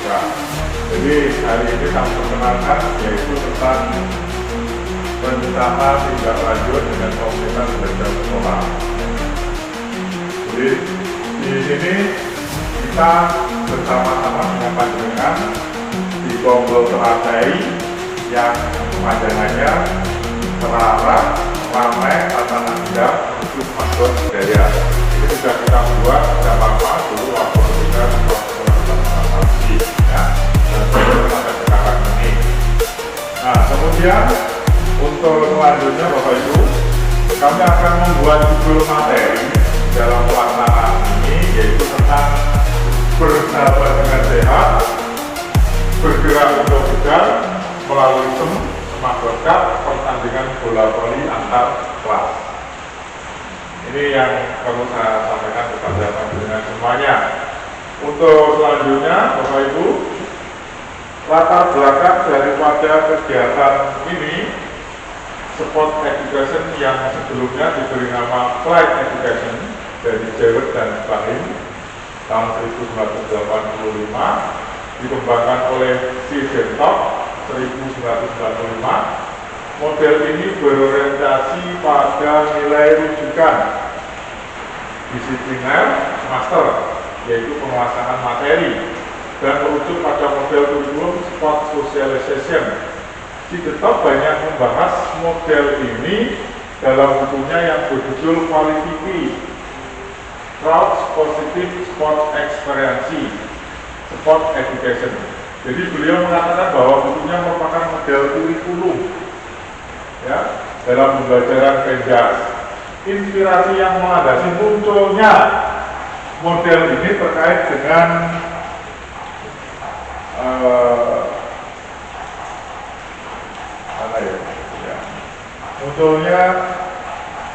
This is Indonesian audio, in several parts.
juga. Jadi hari ini kami perkenalkan yaitu tentang rencana tindak lanjut dengan komunitas belajar sekolah. Jadi di sini kita bersama-sama dengan panjenengan di Bonggol Teratai yang panjangannya terarah, ramai, tata nanda, untuk masuk budaya. Ini sudah kita buat tidak lama dulu waktu kita transformasi ya, dan pada sekarang ini. Nah, kemudian untuk selanjutnya Bapak Ibu, kami akan membuat judul materi dalam pelaksanaan ini, yaitu tentang bersahabat dengan sehat, bergerak untuk begal melalui semak berkat pertandingan bola voli antar kelas. Ini yang perlu saya sampaikan kepada panjenengan semuanya. Untuk selanjutnya Bapak Ibu, latar belakang daripada kegiatan ini, sport education yang sebelumnya diberi nama flight education dari Jewett dan Bahim tahun 1985, dikembangkan oleh C. Dentok 1995. Model ini berorientasi pada nilai rujukan disipliner master, yaitu penguasaan materi, dan merujuk pada model kurikulum sport socialization. Si Dentok banyak membahas model ini dalam bukunya yang berjudul Quality Crowds Positive Sport Experience Sport Education. Jadi beliau mengatakan bahwa bukunya merupakan model kurikulum ya, dalam pembelajaran penjas. Inspirasi yang melandasi munculnya model ini terkait dengan munculnya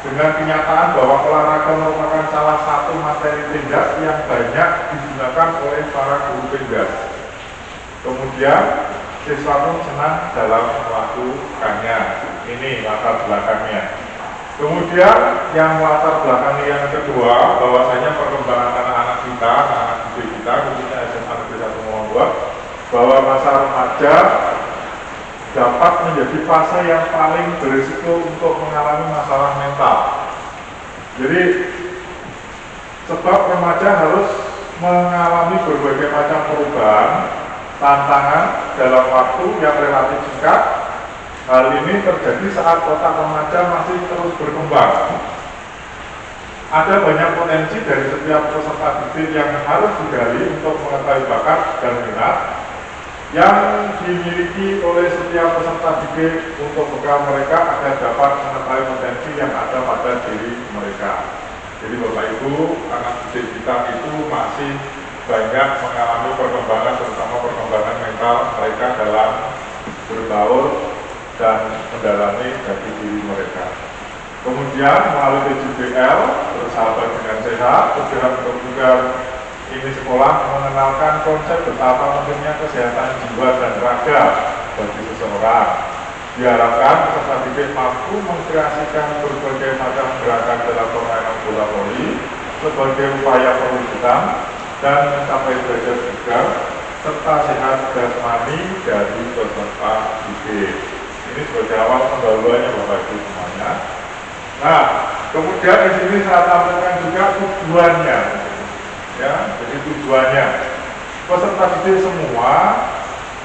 dengan kenyataan bahwa olahraga merupakan salah satu materi penjas yang banyak digunakan oleh para guru penjas. Kemudian siswa pun senang dalam melakukannya. Ini latar belakangnya. Kemudian yang latar belakang yang kedua, bahwasanya perkembangan anak-anak kita, anak-anak didik kita, khususnya SMA Negeri 1 Molonggo, bahwa masa remaja dapat menjadi fase yang paling berisiko untuk mengalami masalah mental. Jadi sebab remaja harus mengalami berbagai macam perubahan, tantangan dalam waktu yang relatif singkat. Hal ini terjadi saat otak remaja masih terus berkembang. Ada banyak potensi dari setiap peserta didik yang harus digali untuk mengetahui bakat dan minat yang dimiliki oleh setiap peserta didik untuk bekal mereka agar dapat mengetahui potensi yang ada pada diri mereka. Jadi Bapak Ibu, anak didik kita itu masih banyak mengalami perkembangan, terutama perkembangan mental mereka dalam berbaur dan mendalami jati diri mereka. Kemudian melalui PJBL, bersahabat dengan sehat, bergerak untuk begal ini sekolah mengenalkan konsep betapa pentingnya kesehatan jiwa dan raga bagi seseorang. Diharapkan peserta didik mampu mengkreasikan berbagai macam gerakan dalam permainan bola voli sebagai upaya perwujudan dan mencapai derajat begal serta sehat jasmani dari peserta didik. Ini sebagai awal pendahuluannya Bapak Ibu semuanya. Nah, kemudian di sini saya tampilkan juga tujuannya. Ya, jadi tujuannya peserta didik semua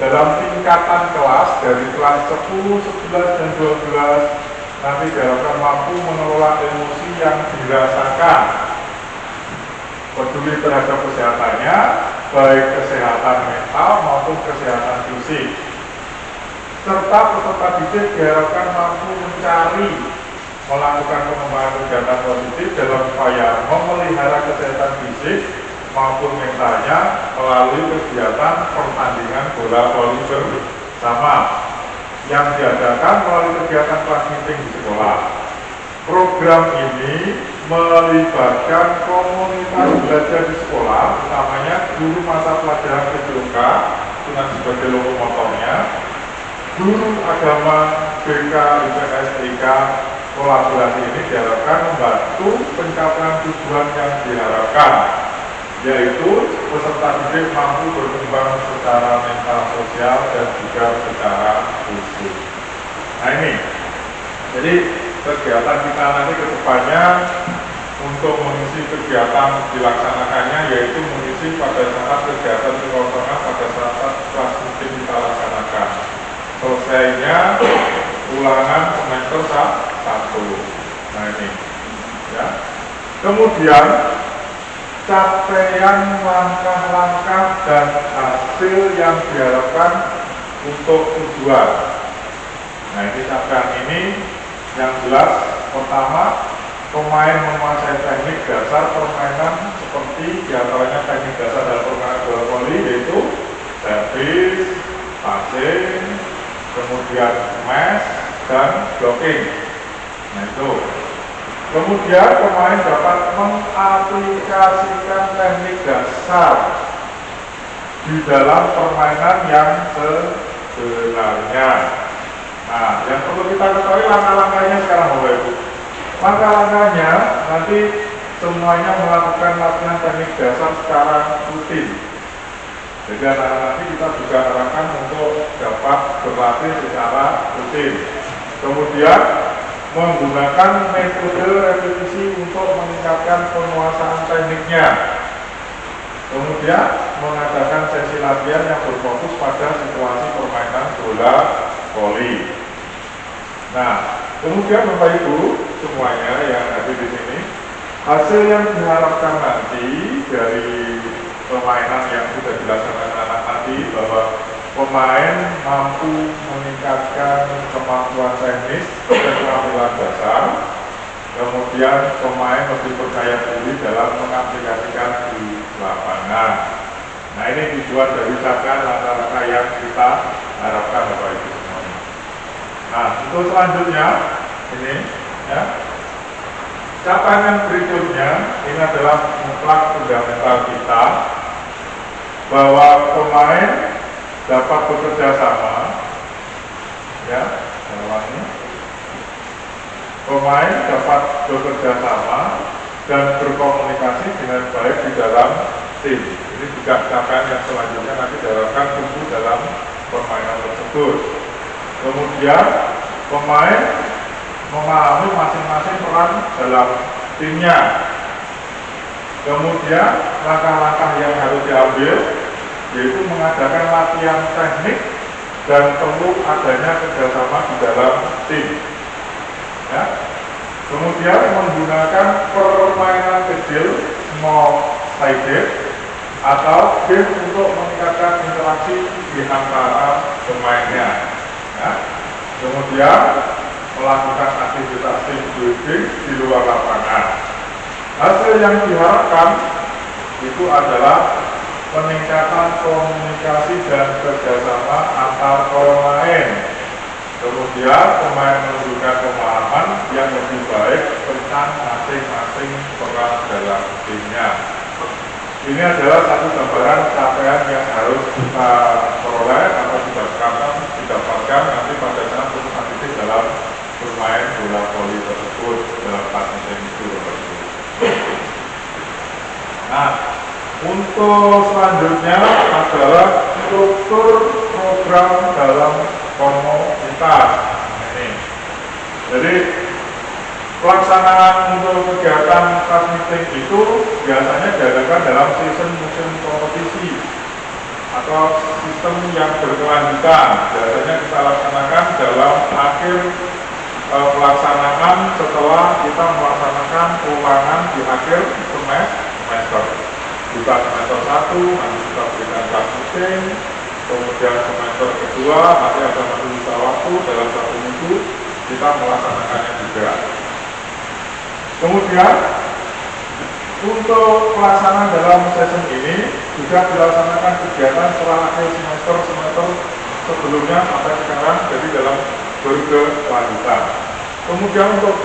dalam tingkatan kelas dari kelas 10, 11, dan 12 nanti diharapkan mampu mengelola emosi yang dirasakan, peduli terhadap kesehatannya, baik kesehatan mental maupun kesehatan fisik, serta peserta didik diharapkan mampu mencari melakukan pengembangan kegiatan positif dalam upaya memelihara kesehatan fisik maupun mentalnya melalui kegiatan pertandingan bola voli bersama yang diadakan melalui kegiatan kelas meeting di sekolah. Program ini melibatkan komunitas belajar di sekolah, utamanya guru mata pelajaran PJOK dengan sebagai lokomotornya, guru agama BK, IPS, TK. Kolaborasi ini diharapkan membantu pencapaian tujuan yang diharapkan. yaitu peserta didik mampu berkembang secara mental, sosial, dan juga secara fisik. Nah ini, jadi kegiatan kita nanti ke depannya untuk mengisi kegiatan dilaksanakannya, yaitu mengisi pada saat kegiatan kekosongan pada saat kelas meeting kita laksanakan. Selesainya ulangan semester 1. Nah ini, ya. Kemudian capaian langkah-langkah dan hasil yang diharapkan untuk tujuan. Nah ini capaian ini yang jelas, pertama, pemain menguasai teknik dasar permainan seperti diantaranya teknik dasar dalam permainan bola voli, yaitu servis, passing, kemudian smash, dan blocking. Nah itu. Kemudian pemain dapat mengaplikasikan teknik dasar di dalam permainan yang sebenarnya. Nah, yang perlu kita ketahui langkah-langkahnya sekarang, Bapak Ibu. Langkah-langkahnya nanti semuanya melakukan latihan teknik dasar secara rutin. Jadi nanti kita juga arahkan untuk dapat berlatih secara rutin. Kemudian menggunakan metode repetisi untuk meningkatkan penguasaan tekniknya. Kemudian mengadakan sesi latihan yang berfokus pada situasi permainan bola voli. Nah, kemudian Bapak Ibu semuanya yang hadir di sini, hasil yang diharapkan nanti dari permainan yang sudah dilaksanakan anak tadi, bahwa pemain mampu meningkatkan kemampuan teknis dan keterampilan dasar. Kemudian pemain lebih percaya diri dalam mengaplikasikan di lapangan. Nah ini tujuan dari capaian langkah-langkah yang kita harapkan, Bapak Ibu semuanya. Nah untuk selanjutnya ini ya, capaian yang berikutnya ini adalah mutlak fundamental kita, bahwa pemain dapat bekerja sama, ya, ini. Pemain dapat bekerja sama dan berkomunikasi dengan baik di dalam tim. Ini juga capaian yang selanjutnya nanti diharapkan tumbuh dalam permainan tersebut. Kemudian pemain memahami masing-masing peran dalam timnya. Kemudian langkah-langkah yang harus diambil yaitu mengadakan latihan teknik dan perlu adanya kerjasama di dalam tim. Ya. Kemudian menggunakan permainan kecil small sided atau game untuk meningkatkan interaksi di antara pemainnya. Ya. Kemudian melakukan aktivitas tim building di luar lapangan. Hasil yang diharapkan itu adalah peningkatan komunikasi dan kerjasama antar pemain. Kemudian pemain menunjukkan pemahaman yang lebih baik tentang masing-masing peran dalam timnya. Ini adalah satu gambaran capaian yang harus kita peroleh atau didapatkan nanti pada saat peserta didik dalam bermain bola voli tersebut dalam kelas itu. Nah, untuk selanjutnya adalah struktur program dalam komunitas. Ini. Jadi pelaksanaan untuk kegiatan kelas meeting itu biasanya diadakan dalam season musim kompetisi atau sistem yang berkelanjutan. Biasanya kita laksanakan dalam akhir pelaksanaan setelah kita melaksanakan ulangan di akhir semester. Kita semester 1 nanti kita berikan kelas meeting, kemudian semester kedua nanti ada masa waktu dalam 1 minggu kita melaksanakannya juga. Kemudian untuk pelaksanaan dalam season ini juga dilaksanakan kegiatan setelah akhir semester sebelumnya sampai sekarang, jadi dalam berkelanjutan. Kemudian untuk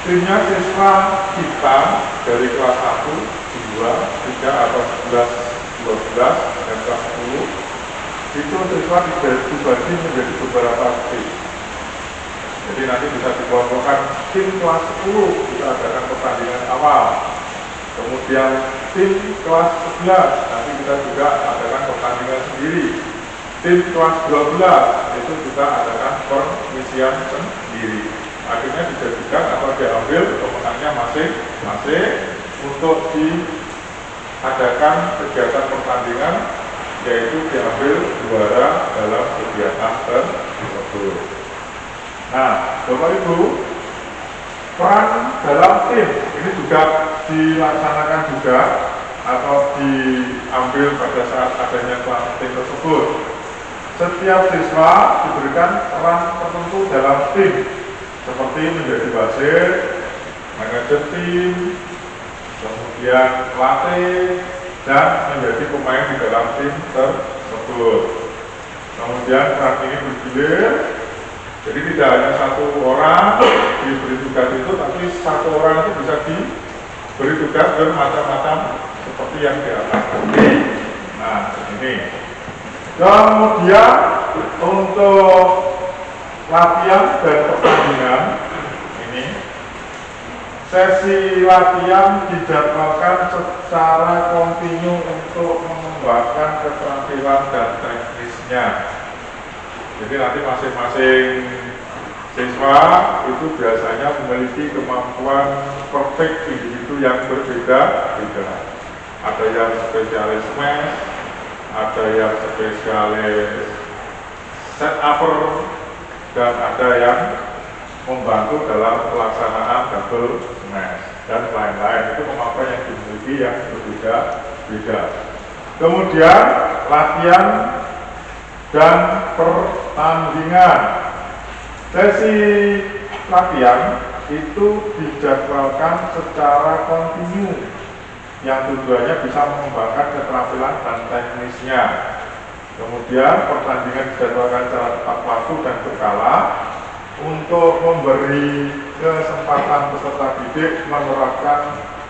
timnya siswa kita dari kelas 1, 2, 3 atau 11, 12 dan kelas 10 itu siswa dibagi menjadi beberapa tim. Jadi nanti bisa dikelompokkan tim kelas 10 kita adakan pertandingan awal, kemudian tim tim kelas 11, nanti kita juga adakan pertandingan sendiri. Tim kelas 12 itu juga adakan pengisian sendiri. Akhirnya dijadikan atau diambil pemenangnya masing-masing untuk diadakan kegiatan pertandingan, yaitu diambil juara dalam kegiatan tersebut. Nah, Bapak Ibu, peran dalam tim ini juga dilaksanakan juga atau diambil pada saat adanya kelas tim tersebut. Setiap siswa diberikan peran tertentu dalam tim, seperti menjadi wasit, manajer tim, kemudian pelatih, dan menjadi pemain di dalam tim tersebut. Kemudian peran ini bergilir, jadi tidak hanya satu orang diberi tugas itu, tapi satu orang itu bisa diberi tugas bermacam-macam seperti yang di atas tadi. Nah, ini. Kemudian untuk latihan dan pertandingan ini, sesi latihan dijadwalkan secara kontinu untuk mengembangkan keterampilan dan teknisnya. Jadi nanti masing-masing siswa itu biasanya memiliki kemampuan perfect individu yang berbeda-beda. Ada yang spesialis smash, ada yang spesialis set upper, dan ada yang membantu dalam pelaksanaan double smash dan lain-lain. Itu kemampuan yang dimiliki yang berbeda-beda. Kemudian latihan dan pertandingan. Sesi latihan itu dijadwalkan secara kontinu yang tujuannya bisa mengembangkan keterampilan dan teknisnya. Kemudian pertandingan dijadwalkan secara tepat waktu dan berkala untuk memberi kesempatan peserta didik menerapkan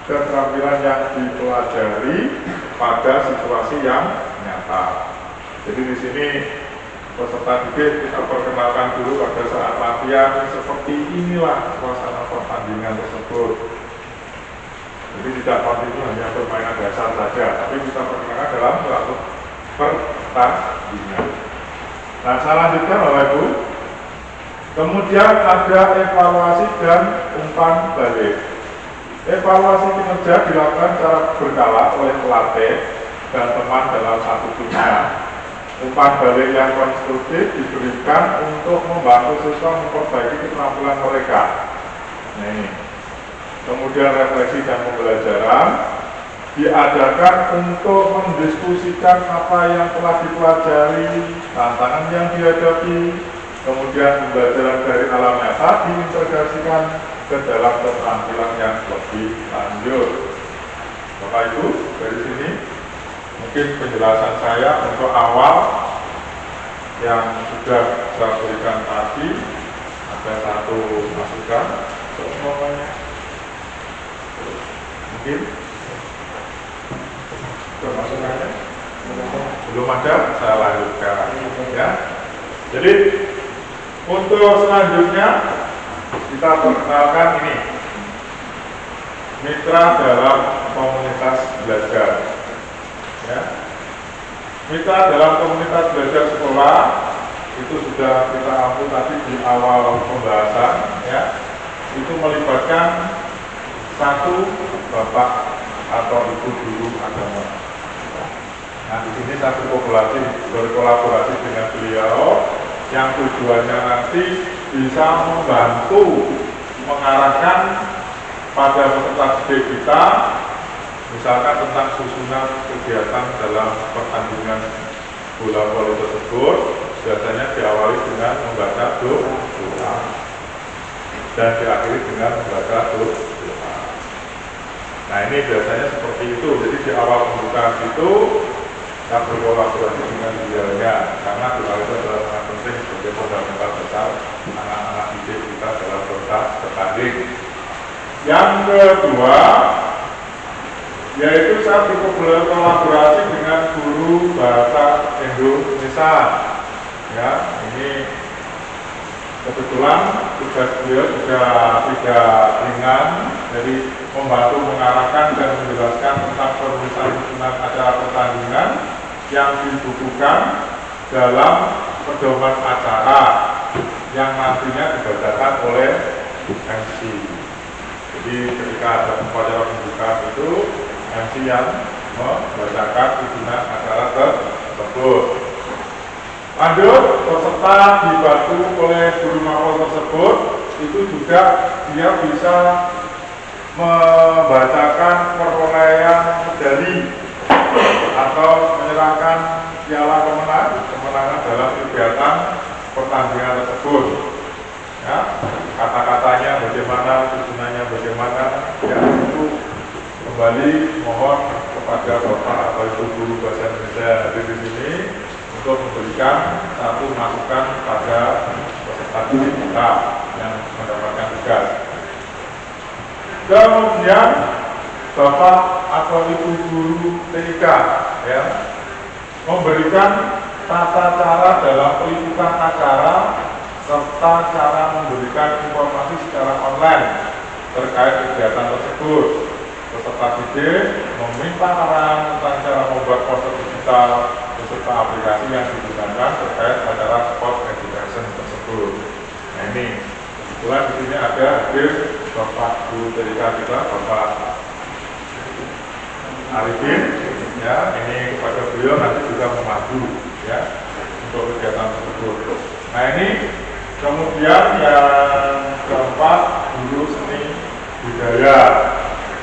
keterampilan yang dipelajari pada situasi yang nyata. Jadi di sini peserta didik kita perkenalkan dulu pada saat latihan, seperti inilah suasana pertandingan tersebut. Jadi tidak kontinu hanya permainan dasar saja, tapi kita perkenalkan dalam suatu pertandingan. Nah, selanjutnya Bapak Ibu, kemudian ada evaluasi dan umpan balik. Evaluasi kinerja dilakukan secara berkala oleh pelatih dan teman dalam satu timnya. Umpan balik yang konstruktif diberikan untuk membantu siswa memperbaiki keterampilan mereka. Nah, ini. Kemudian refleksi dan pembelajaran diadakan untuk mendiskusikan apa yang telah dipelajari, tantangan yang dihadapi, kemudian pembelajaran dari alam nyata diintegrasikan ke dalam keterampilan yang lebih lanjut. Bapak Ibu, dari sini mungkin penjelasan saya untuk awal yang sudah saya berikan tadi. Ada satu masukan semuanya mungkin masukannya belum ada, saya lanjutkan ya. Jadi untuk selanjutnya kita perkenalkan ini mitra dalam komunitas belajar ya. Mitra dalam komunitas belajar sekolah itu sudah kita ambil tadi di awal pembahasan ya. Itu melibatkan satu bapak atau ibu guru agama. Nah, di sini satu berkolaborasi dengan beliau yang tujuannya nanti bisa membantu mengarahkan pada peserta didik kita, misalkan tentang susunan kegiatan dalam pertandingan bola voli tersebut. Biasanya diawali dengan membaca doa dan diakhiri dengan membaca doa. Nah, ini biasanya seperti itu. Jadi di awal pembukaan itu kita berkolaborasi dengan beliaunya, karena doa itu adalah sangat penting sebagai fundamental dasar anak-anak didik kita dalam bertanding. Yang kedua, yaitu saya berkolaborasi dengan guru bahasa Indonesia. Ya, ini kebetulan tugas beliau juga tidak ringan, jadi membantu mengarahkan dan menjelaskan tentang penulisan susunan acara pertandingan yang dibukukan dalam pedoman acara yang nantinya dibacakan oleh MC. Jadi ketika ada upacara pembukaan itu MC yang membacakan susunan acara tersebut. Lanjut, peserta dibantu oleh guru mapel tersebut itu juga dia bisa membacakan perolehan medali atau menyerahkan piala kemenangan dalam kegiatan pertandingan tersebut. Ya, kata-katanya bagaimana, susunannya bagaimana, ya itu kembali mohon kepada Bapak atau Ibu guru bahasa Indonesia yang hadir di sini untuk memberikan satu masukan pada peserta didik kita yang mendapatkan tugas. Kemudian Bapak atau Ibu guru TIK ya memberikan tata cara dalam peliputan acara serta cara memberikan informasi secara online terkait kegiatan tersebut. Peserta didik meminta arahan tentang cara membuat poster digital beserta aplikasi yang digunakan terkait acara sport education tersebut. Nah ini kebetulan di sini ada hadir Bapak Guru TIK kita, Bapak Arifin. Ya, ini kepada beliau nanti juga memandu ya untuk kegiatan tersebut. Nah ini kemudian yang keempat guru seni budaya.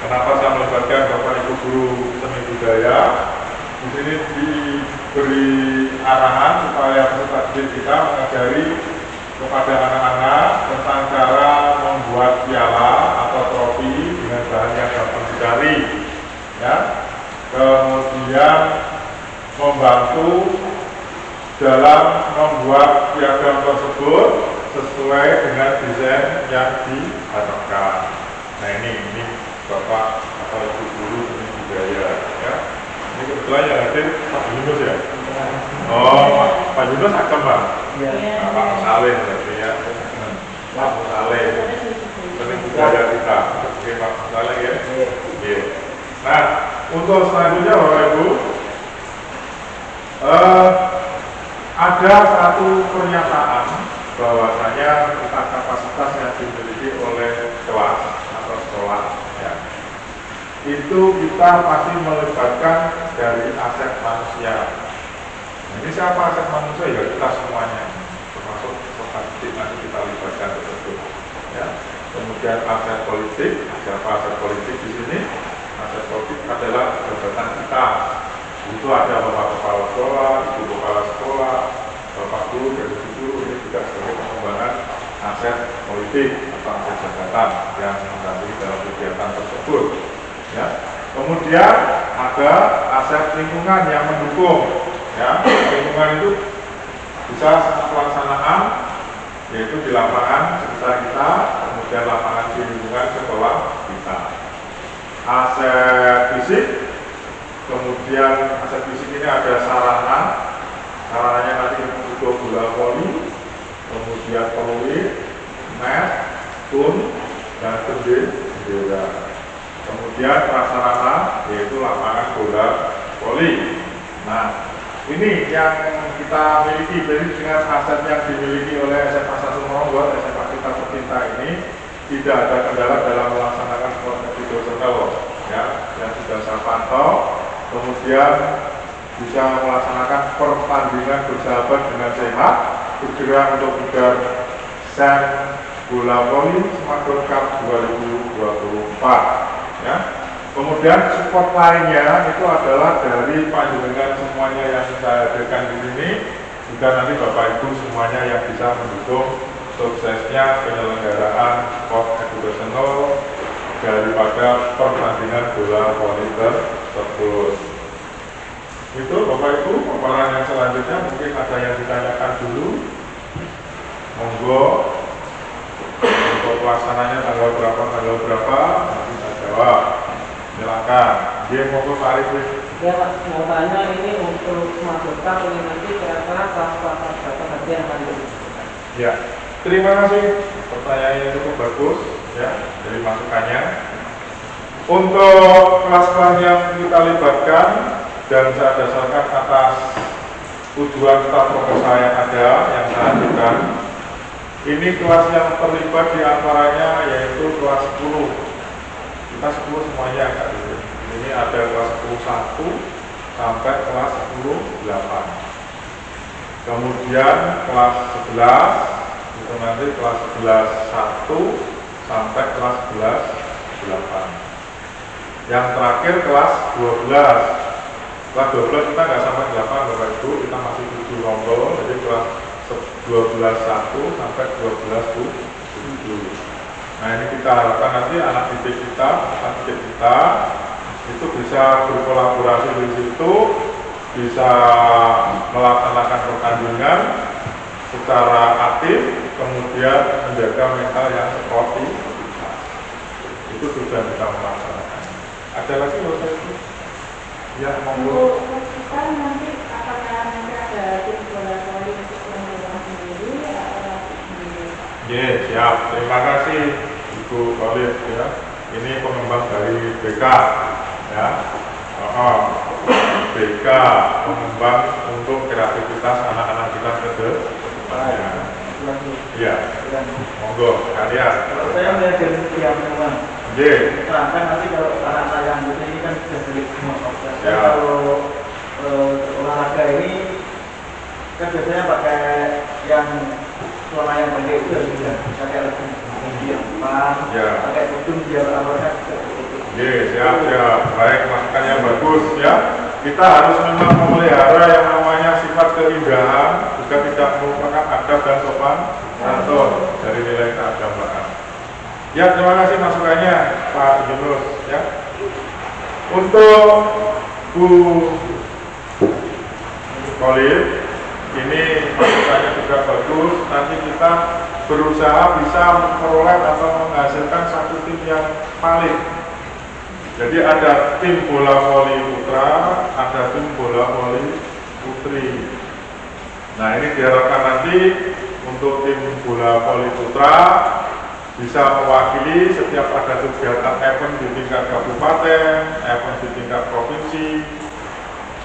Kenapa saya melibatkan Bapak Ibu guru seni budaya? Di sini diberi arahan supaya peserta didik kita mengajari kepada anak-anak tentang cara membuat piala atau trofi dengan bahan yang gampang dicari. Ya. Kemudian membantu dalam membuat piagam tersebut sesuai dengan desain yang diharapkan. Nah ini Bapak atau Ibu guru seni budaya ya. Ini kebetulan yang hadir Pak Yunus ya. Oh Pak Yunus akan Pak. Nah, Pak Saleh berarti ya. Pak Saleh seni budaya kita. Oke Pak Saleh ya. Oke. Nah untuk selanjutnya Bapak Ibu ada satu pernyataan bahwasanya tentang kapasitas yang dimiliki oleh kelas atau sekolah ya, itu kita pasti melibatkan dari aset manusia. Ini siapa aset manusia ya kita semuanya termasuk peserta didik nanti kita libatkan tersebut ya. Kemudian aset politik, siapa aset politik di sini? Aset politik adalah jabatan kita. Itu ada Bapak Kepala Sekolah, Ibu Kepala Sekolah, Bapak Guru, dan Ibu Guru. Ini juga sebagai pengembangan aset politik atau aset jabatan yang mendampingi dalam kegiatan tersebut. Ya. Kemudian ada aset lingkungan yang mendukung. Ya. Lingkungan itu bisa pelaksanaan, yaitu di lapangan sekitar kita, kemudian lapangan di lingkungan sekolah kita. Aset fisik, kemudian aset fisik ini ada sarananya nanti butuh bola voli, kemudian peluit, net, tun, dan bendera. Kemudian prasarana yaitu lapangan bola voli. Nah ini yang kita miliki, jadi dengan aset yang dimiliki oleh SMA 1 Monggol, SMA kita tercinta ini tidak ada kendala dalam melaksanakan sport educational ya, yang sudah saya pantau. Kemudian bisa melaksanakan pertandingan bersahabat dengan sehat, bergerak untuk mengejar sen bola voli Smackdown Cup 2024 ya. Kemudian support lainnya itu adalah dari panjenengan semuanya yang saya hadirkan di sini, juga nanti Bapak Ibu semuanya yang bisa mendukung suksesnya penyelenggaraan sport educational daripada pertandingan bola voli tersebut. Itu Bapak Ibu, paparan yang selanjutnya mungkin ada yang ditanyakan dulu. Monggo, untuk pelaksananya tanggal berapa nanti saya jawab. Silakan. Dia monggo Pak Arif. Ya Pak, mau tanya ini untuk Smackdown Cup ini nanti kira-kira kelas berapa saja yang akan dilakukan? Ya, terima kasih. pertanyaannya cukup bagus ya dari masukannya. Untuk kelas-kelas yang kita libatkan dan saya dasarkan atas tujuan staf proposal yang ada yang saya ajukan, ini kelas yang terlibat diantaranya yaitu kelas 10. Kita 10 semuanya Kak. Ini ada kelas 10 1 sampai kelas 10 8. Kemudian kelas 11 itu nanti kelas 11 1 sampai kelas 11 8. Yang terakhir kelas 12. Kelas 12 kita nggak sampai 8 Bapak Ibu, kita masih 7 rombol, jadi kelas 12 1 sampai 12 7. Nah ini kita harapkan nanti anak didik kita itu bisa berkolaborasi di situ, bisa melaksanakan pertandingan secara aktif, kemudian menjaga mental yang sportif. Itu tujuan kita melaksanakan. Ada lagi menurut saya itu? Ya, monggo. Kita nanti apakah nanti ada tim bola voli untuk yang sendiri atau sendiri? Yes, siap. Terima kasih Ibu Khalid ya. Ini pengembang dari BK ya. BK pengembang untuk kreativitas anak-anak kita ke depannya. Iya. Monggo kalian. Kalau saya melihat dari segi yang memang terangkan nanti kalau anak saya anggota ini kan sudah beli semua software. Ya. Kalau olahraga ini kan biasanya pakai yang selama yang pendek itu bisa pakai lebih tinggi pakai kudung biar awalnya siap. Baik, masukannya bagus ya. Kita harus memang memelihara yang namanya sifat keindahan, juga tidak melupakan adab dan sopan santun dari nilai keagamaan. Ya, terima kasih masukannya Pak Yunus ya. Untuk Bu Khalid, ini masukannya juga bagus. Nanti kita berusaha bisa memperoleh atau menghasilkan satu tim yang valid. Jadi ada tim bola voli putra, ada tim bola voli putri. Nah ini diharapkan nanti untuk tim bola voli putra bisa mewakili setiap ada kegiatan event di tingkat kabupaten, event di tingkat provinsi,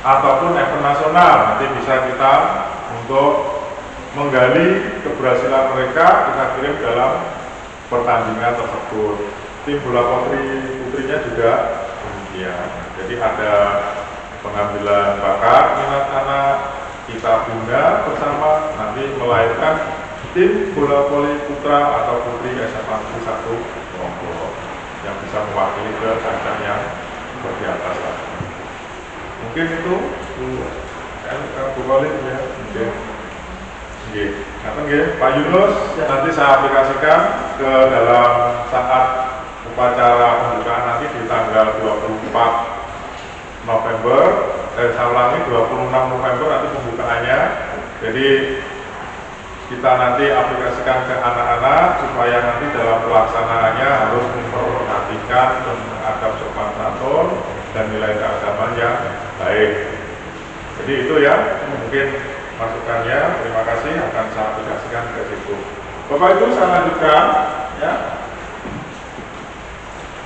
ataupun event nasional. Nanti bisa kita untuk menggali keberhasilan mereka, kita kirim dalam pertandingan tersebut. Tim bola putrinya juga demikian. Jadi ada pengambilan bakat minat anak, kita bina bersama nanti melahirkan tim bola voli putra atau putri SMA 1 Lombok yang bisa mewakili ke kancah yang lebih atas lagi. Mungkin itu Bu Khalid ya. Pak Yunus nanti saya aplikasikan ke dalam saat upacara pembukaan nanti di tanggal 24 November, saya ulangi 26 November nanti pembukaannya. Jadi kita nanti aplikasikan ke anak-anak supaya nanti dalam pelaksanaannya harus memperhatikan adab sopan santun dan nilai keagamaan yang baik. Jadi itu ya mungkin masukannya. Terima kasih, akan saya aplikasikan ke situ. Bapak Ibu saya lanjutkan ya.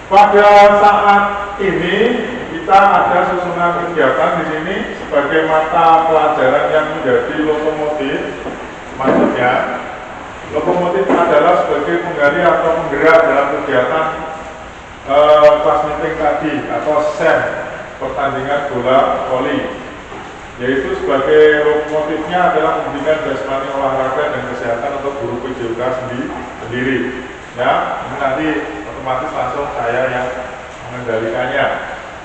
Pada saat ini kita ada susunan kegiatan di sini sebagai mata pelajaran yang menjadi lokomotif. Maksudnya, lokomotif adalah sebagai penggali atau penggerak dalam kegiatan class meeting tadi atau SEM, pertandingan bola voli. Yaitu sebagai lokomotifnya adalah pembimbingan jasmani olahraga dan kesehatan untuk guru PJOK sendiri. Ya, ini nanti otomatis langsung saya yang mengendalikannya.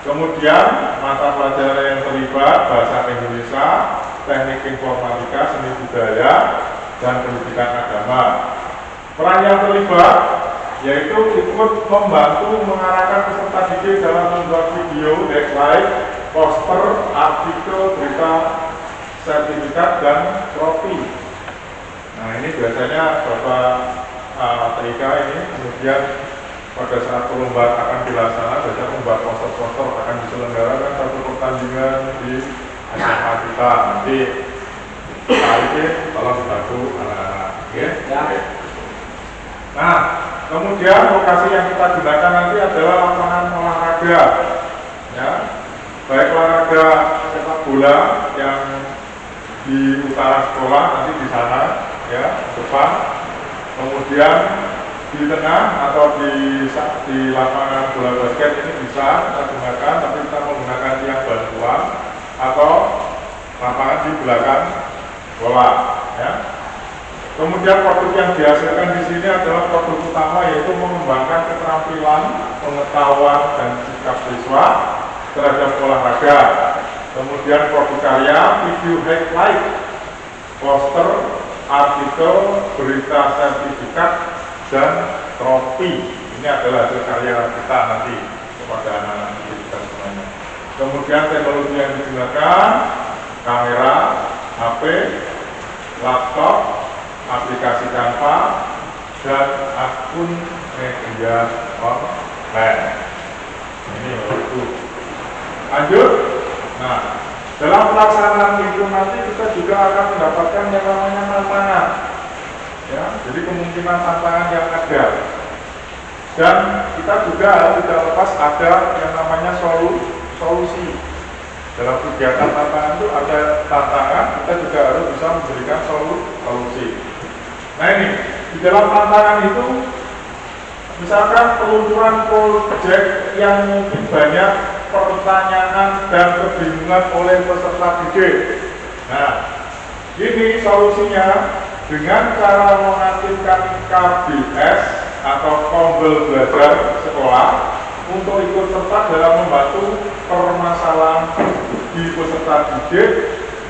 Kemudian mata pelajaran yang terlibat bahasa Indonesia, teknik informatika, seni budaya, dan pendidikan agama. Peran yang terlibat yaitu ikut membantu mengarahkan peserta didik dalam membuat video, slide, poster, artikel, berita, sertifikat, dan trofi. Nah ini biasanya Bapak TIK ini kemudian pada saat perlombaan akan dilaksanakan, biasanya membuat poster-poster akan diselenggarakan satu pertandingan di SMA kita. Nanti kali ini tolong dibantu anak-anak, ya. Nah, kemudian lokasi yang kita gunakan nanti adalah lapangan olahraga, ya, baik olahraga sepak bola yang di utara sekolah nanti di sana, ya, depan, kemudian di tengah atau di lapangan bola basket ini bisa kita gunakan, tapi kita menggunakan tiang bantuan atau lapangan di belakang bola, ya. Kemudian produk yang dihasilkan di sini adalah produk utama, yaitu mengembangkan keterampilan, pengetahuan dan sikap siswa terhadap olahraga. Kemudian produk karya, video highlight, poster, artikel, berita sertifikat, dan trofi. Ini adalah hasil karya kita nanti kepada anak-anak kita semuanya. Kemudian teknologi yang digunakan, kamera, HP, laptop, aplikasi Canva, dan akun media online. Ini itu. Lanjut. Nah, dalam pelaksanaan itu nanti kita juga akan mendapatkan yang namanya tantangan. Ya, jadi kemungkinan tantangan yang ada. Dan kita juga tidak lepas ada yang namanya solusi. Dalam kegiatan tantangan itu ada tantangan, kita juga harus bisa memberikan solusi. Nah ini, di dalam tantangan itu, misalkan peluncuran proyek yang mungkin banyak pertanyaan dan kebingungan oleh peserta didik. Nah, ini solusinya dengan cara mengaktifkan KBS atau Kombel Belajar Sekolah untuk ikut serta dalam membantu permasalahan di peserta didik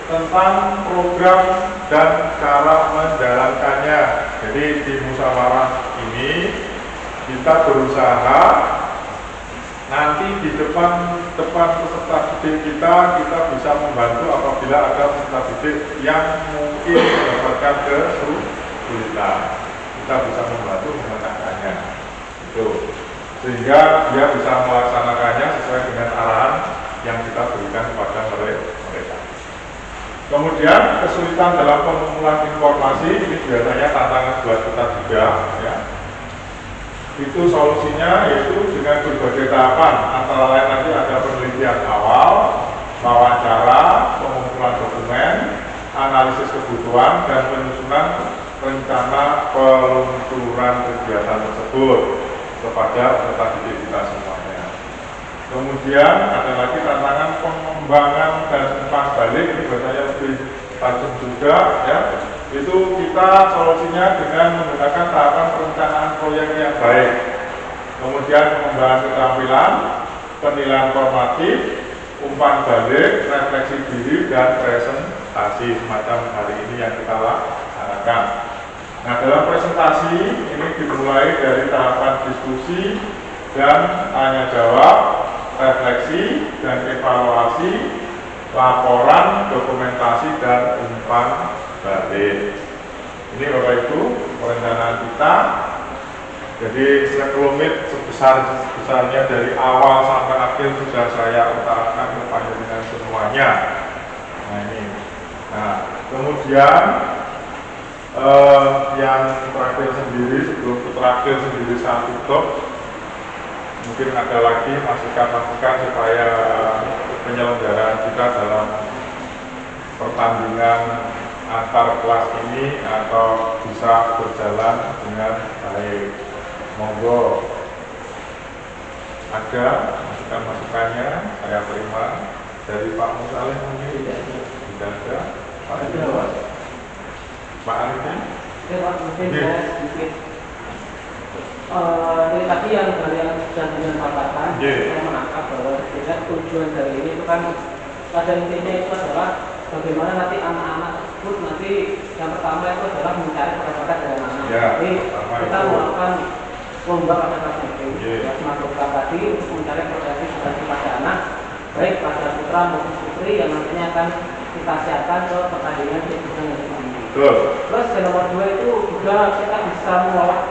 tentang program dan cara menjalankannya. Jadi di musyawarah ini kita berusaha nanti di depan peserta didik kita bisa membantu apabila ada peserta didik yang mungkin mendapatkan kesulitan. Kita bisa membantu memecahkannya. Itu. Sehingga dia bisa melaksanakannya sesuai dengan arahan yang kita berikan kepada mereka. Kemudian kesulitan dalam pengumpulan informasi ini biasanya tantangan buat kita juga, ya. Itu solusinya yaitu dengan berbagai tahapan, antara lain nanti ada penelitian awal, wawancara, pengumpulan dokumen, analisis kebutuhan dan penyusunan rencana peluncuran kegiatan tersebut kepada peserta didik kita semuanya. Kemudian ada lagi tantangan pengembangan dan umpan balik, ini biasanya lebih tajam juga, ya. Itu kita solusinya dengan menggunakan tahapan perencanaan proyek yang baik. Kemudian pengembangan keterampilan, penilaian formatif, umpan balik, refleksi diri dan presentasi semacam hari ini yang kita lakukan. Nah, dalam presentasi ini dimulai dari tahapan diskusi dan tanya jawab, refleksi dan evaluasi, laporan, dokumentasi dan umpan balik. Ini Bapak Ibu perencanaan kita. Jadi sekelumit sebesarnya dari awal sampai akhir sudah saya utarakan kepada dengan semuanya. Nah ini. Nah kemudian yang terakhir sendiri, sebelum terakhir sendiri saya tutup, mungkin ada lagi masukan-masukan supaya penyelenggaraan kita dalam pertandingan antar kelas ini atau bisa berjalan dengan baik. Monggo, ada masukan-masukannya saya terima dari Pak Musaleh mungkin tidak ada. Pak Arifin? Oke Pak, mungkin saya sedikit dari tadi yang sudah dengan katakan, saya menangkap bahwa sebenarnya tujuan dari ini itu kan pada intinya itu adalah bagaimana nanti anak-anak tersebut nanti yang pertama itu adalah mencari bakat dari anak-anak. Jadi kita melakukan lomba pada kelas itu, ya semacam tadi untuk mencari potensi pada anak, baik pada putra maupun putri yang nantinya akan kita siapkan ke pertandingan di pertandingan ini. Terus yang nomor 2 itu juga kita bisa mengolah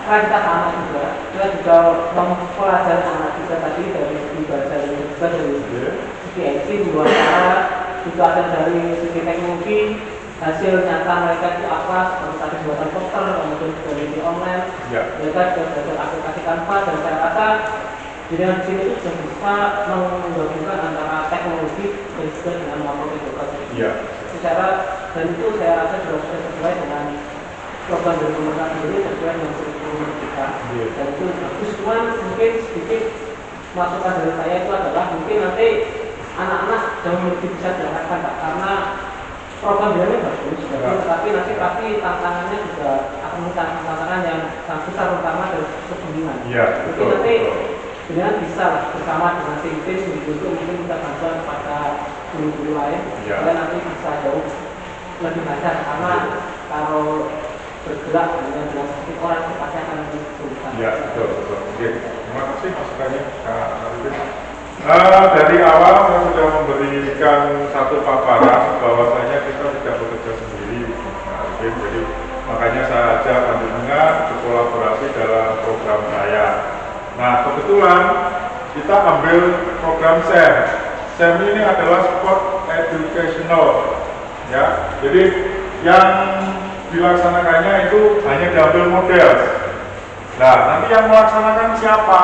kita anak juga, kita juga mempelajari anak kita tadi dari segi bahasa Inggris, juga dari segi MC, juga ada dari segi teknologi, hasil nyata mereka itu apa, seperti tadi buatan poster, kemudian dari di online, mereka sudah belajar aplikasi Canva, dan saya rasa dengan sini itu sudah bisa menggabungkan antara teknologi dan juga dengan motor edukasi. Secara dan itu saya rasa sudah sesuai dengan program dari pemerintah sendiri, sesuai dengan kurikulum kita. Dan itu bagus, cuman mungkin sedikit masukan dari saya itu adalah mungkin nanti anak-anak jauh lebih bisa diarahkan, Pak, karena program ini bagus, tetapi nanti pasti tantangannya juga akan mencari tantangan yang sangat besar, terutama dari kepemimpinan. Mungkin nanti dengan bisa bersama dengan tim-tim untuk mungkin kita bantuan pada guru-guru lain, dan nanti bisa jauh lebih lancar, karena kalau bergerak dengan seperti orang itu pasti akan lebih susah. Iya, betul. Oke, terima kasih masukannya, Kak Arifin. Dari awal saya sudah memberikan satu paparan bahwasanya kita tidak bekerja sendiri, Kak Arifin. Jadi makanya saya ajak panjenengan berkolaborasi dalam program saya. Nah, kebetulan kita ambil program SEM. SEM ini adalah sport educational, ya. Jadi yang dilaksanakannya itu hanya diambil model. Nah, nanti yang melaksanakan siapa?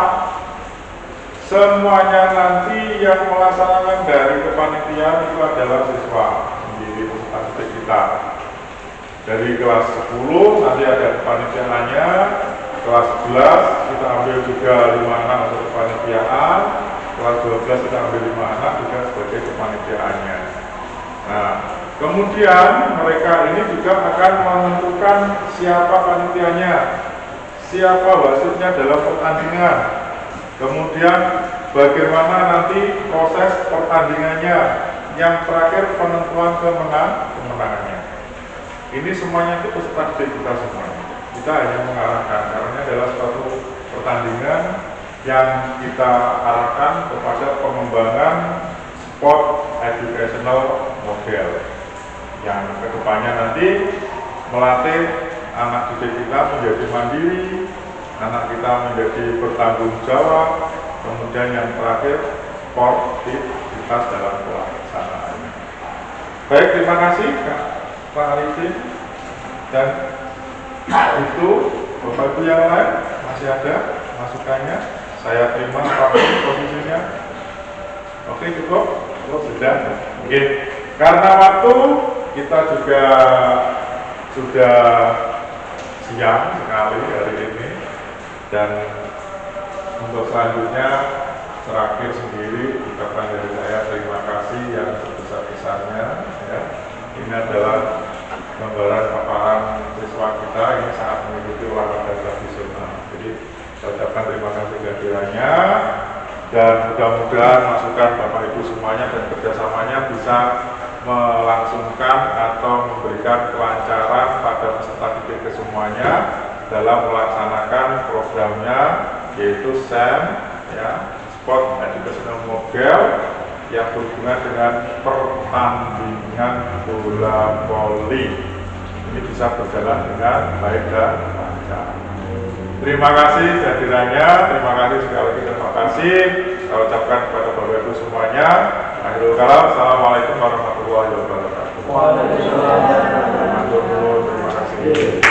Semuanya nanti yang melaksanakan dari kepanitiaan itu adalah siswa sendiri, peserta didik kita. Dari kelas 10 nanti ada kepanitiaannya, kelas 11 kita ambil juga 5 anak untuk kepanitiaan, kelas 12 kita ambil 5 anak juga sebagai kepanitiaannya. Nah, kemudian mereka ini juga akan menentukan siapa panitianya, siapa wasitnya dalam pertandingan, kemudian bagaimana nanti proses pertandingannya, yang terakhir penentuan kemenangannya. Ini semuanya itu peserta didik kita semuanya. Kita hanya mengarahkan, karena ini adalah suatu pertandingan yang kita arahkan kepada pengembangan sport educational model yang kedepannya nanti melatih anak didik kita menjadi mandiri, anak kita menjadi bertanggung jawab, kemudian yang terakhir sportivitas dalam pelaksanaannya. Baik, terima kasih Pak Arifin, dan itu Bapak Ibu yang lain masih ada masukannya, saya terima apapun posisinya. Oke, cukup sudah. Oke, karena waktu kita juga sudah siang sekali hari ini, dan untuk selanjutnya terakhir sendiri ucapan dari saya terima kasih yang sebesar-besarnya, ya. Ini adalah gambaran paparan siswa kita ini saat mengikuti olahraga tradisional. Jadi saya ucapkan terima kasih kehadirannya, dan mudah-mudahan masukan Bapak Ibu semuanya dan kerjasamanya bisa melangsungkan atau memberikan kelancaran pada peserta didik kesemuanya dalam melaksanakan programnya, yaitu SEM, ya, Sport Educational Model, yang berhubungan dengan pertandingan bola voli. Ini bisa berjalan dengan baik dan lancar. Terima kasih kehadirannya, terima kasih sekali lagi, terima kasih saya ucapkan kepada Bapak Ibu semuanya. Akhirul kalam, assalamualaikum warahmatullahi wabarakatuh. Waalaikumsalam. Terima kasih.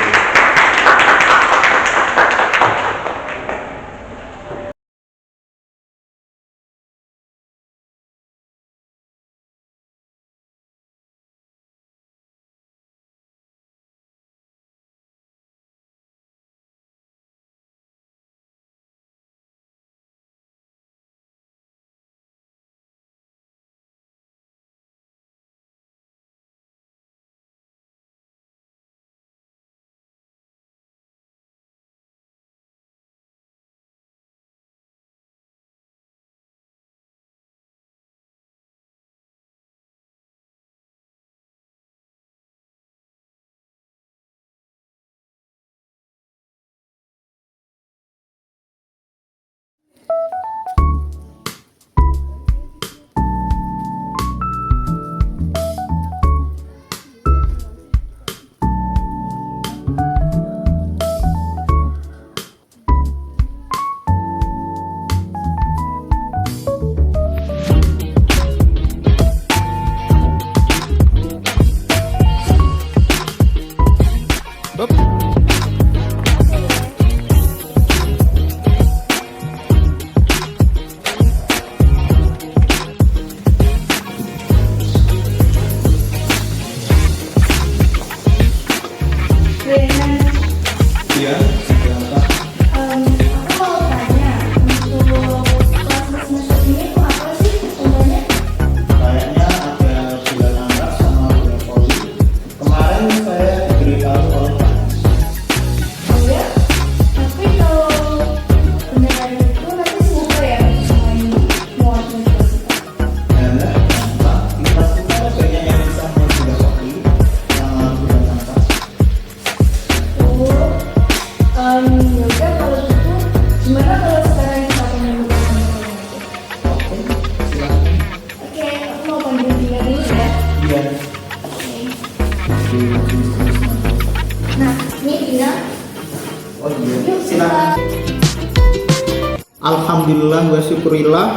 alhamdulillah wa syukurillah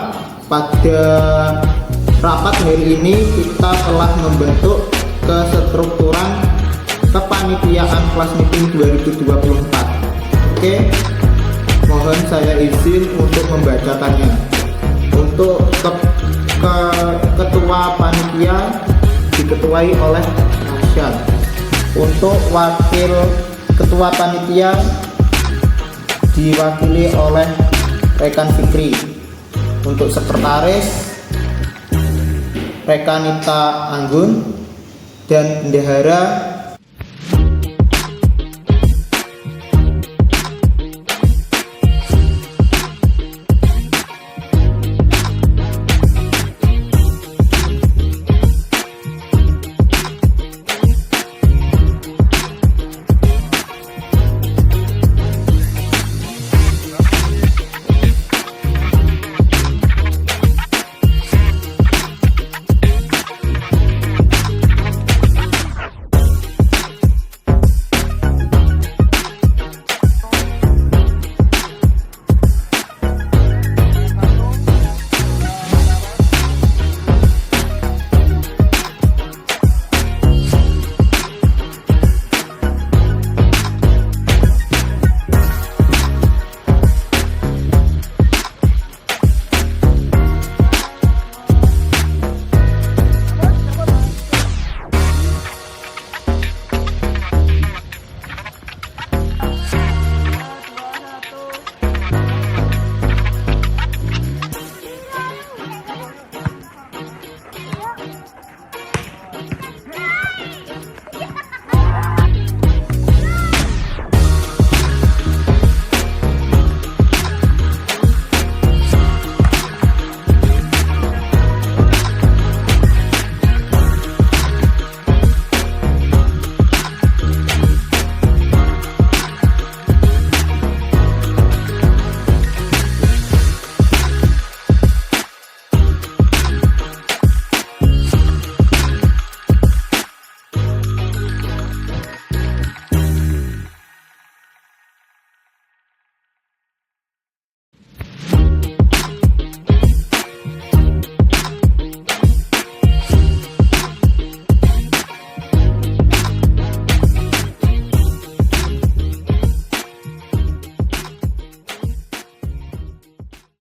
pada rapat hari ini kita telah membentuk kestrukturan kepanitiaan kelas meeting 2024. Oke, mohon saya izin untuk membacakannya. Untuk ketua panitia diketuai oleh Nasyar. Untuk wakil ketua panitia diwakili oleh rekan Fikri. Untuk sekretaris Rekanita Anggun dan bendahara